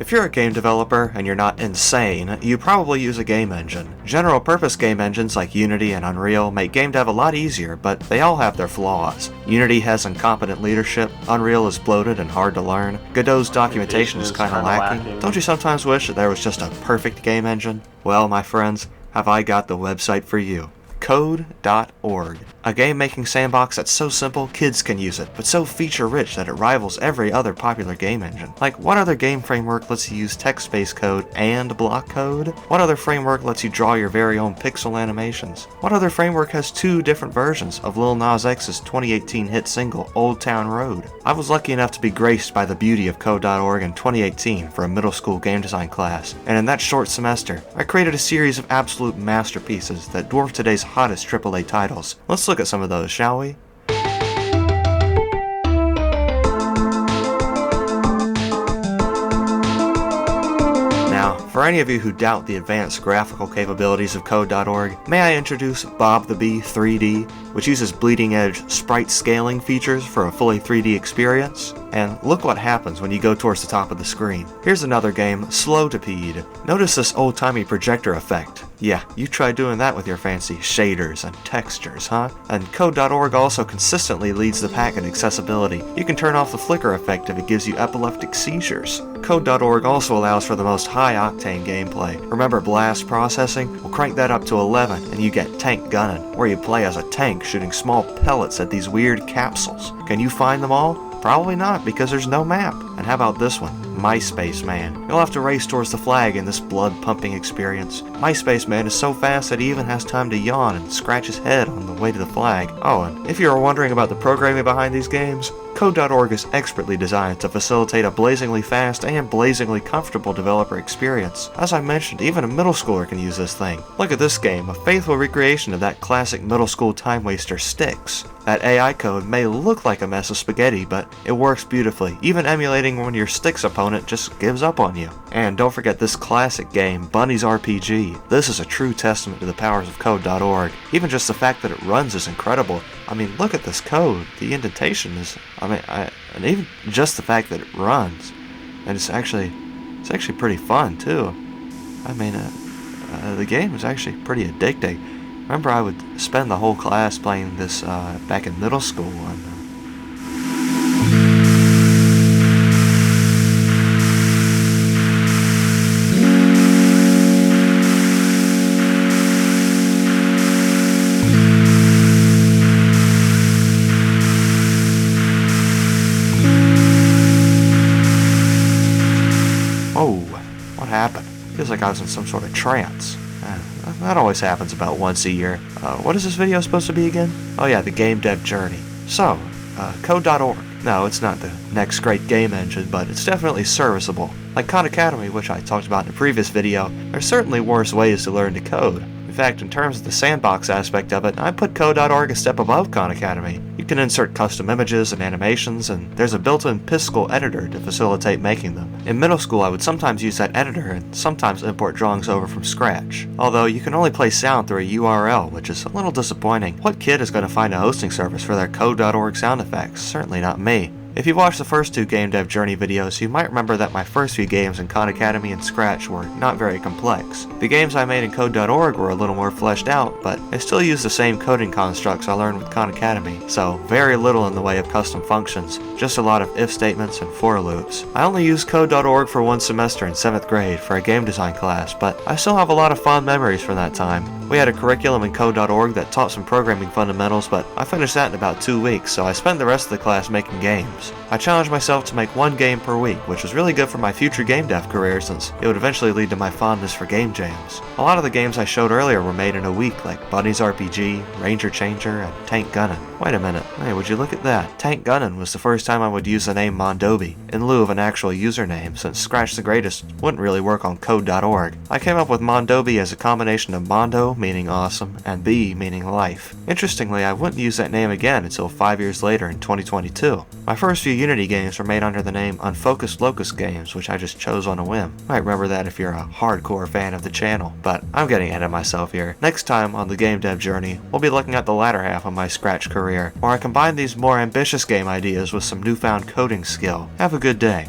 If you're a game developer and you're not insane, you probably use a game engine. General purpose game engines like Unity and Unreal make game dev a lot easier, but they all have their flaws. Unity has incompetent leadership, Unreal is bloated and hard to learn, Godot's documentation is kinda lacking. Don't you sometimes wish that there was just a perfect game engine? Well, my friends, have I got the website for you. Code.org. A game-making sandbox that's so simple kids can use it, but so feature-rich that it rivals every other popular game engine. Like, what other game framework lets you use text-based code and block code? What other framework lets you draw your very own pixel animations? What other framework has two different versions of Lil Nas X's 2018 hit single, Old Town Road? I was lucky enough to be graced by the beauty of Code.org in 2018 for a middle school game design class, and in that short semester, I created a series of absolute masterpieces that dwarf today's hottest AAA titles. Let's look at some of those, shall we? Now, for any of you who doubt the advanced graphical capabilities of Code.org, may I introduce Bob the Bee 3D, which uses bleeding-edge sprite scaling features for a fully 3D experience. And look what happens when you go towards the top of the screen. Here's another game, Slowtipede. Notice this old-timey projector effect. Yeah, you try doing that with your fancy shaders and textures, huh? And Code.org also consistently leads the pack in accessibility. You can turn off the flicker effect if it gives you epileptic seizures. Code.org also allows for the most high-octane gameplay. Remember blast processing? We'll crank that up to 11 and you get Tank Gunnin', where you play as a tank shooting small pellets at these weird capsules. Can you find them all? Probably not, because there's no map. And how about this one? MySpace Man. You'll have to race towards the flag in this blood-pumping experience. MySpace Man is so fast that he even has time to yawn and scratch his head on the way to the flag. Oh, and if you were wondering about the programming behind these games, Code.org is expertly designed to facilitate a blazingly fast and blazingly comfortable developer experience. As I mentioned, even a middle schooler can use this thing. Look at this game, a faithful recreation of that classic middle school time waster Styx. That AI code may look like a mess of spaghetti, but it works beautifully, even emulating when your Styx opponent just gives up on you. And don't forget this classic game, Bunny's RPG. This is a true testament to the powers of Code.org. Even just the fact that it runs is incredible. I mean, look at this code. The indentation is, and even just the fact that it runs, and it's actually pretty fun too. I mean, the game is actually pretty addicting. Remember, I would spend the whole class playing this back in middle school. And, oh, what happened? Feels like I was in some sort of trance. That always happens about once a year. What is this video supposed to be again? Oh yeah, the game dev journey. So, Code.org. No, it's not the next great game engine, but it's definitely serviceable. Like Khan Academy, which I talked about in a previous video, there's certainly worse ways to learn to code. In fact, in terms of the sandbox aspect of it, I put Code.org a step above Khan Academy. You can insert custom images and animations, and there's a built-in Piskel editor to facilitate making them. In middle school, I would sometimes use that editor and sometimes import drawings over from scratch. Although, you can only play sound through a URL, which is a little disappointing. What kid is going to find a hosting service for their Code.org sound effects? Certainly not me. If you watched the first two Game Dev Journey videos, you might remember that my first few games in Khan Academy and Scratch were not very complex. The games I made in Code.org were a little more fleshed out, but I still use the same coding constructs I learned with Khan Academy, so very little in the way of custom functions, just a lot of if statements and for loops. I only used Code.org for one semester in 7th grade for a game design class, but I still have a lot of fond memories from that time. We had a curriculum in Code.org that taught some programming fundamentals, but I finished that in about 2 weeks, so I spent the rest of the class making games. I challenged myself to make one game per week, which was really good for my future game dev career since it would eventually lead to my fondness for game jams. A lot of the games I showed earlier were made in a week, like Bunny's RPG, Ranger Changer, and Tank Gunnin'. Wait a minute, hey, would you look at that? Tank Gunnin' was the first time I would use the name Mondobi in lieu of an actual username, since Scratch the Greatest wouldn't really work on Code.org. I came up with Mondobi as a combination of Mondo, meaning awesome, and B, meaning life. Interestingly, I wouldn't use that name again until 5 years later in 2022. My first few Unity games were made under the name Unfocused Locust Games, which I just chose on a whim. Might remember that if you're a hardcore fan of the channel, but I'm getting ahead of myself here. Next time on the Game Dev Journey, we'll be looking at the latter half of my Scratch career, where I combine these more ambitious game ideas with some newfound coding skill. Have a good day.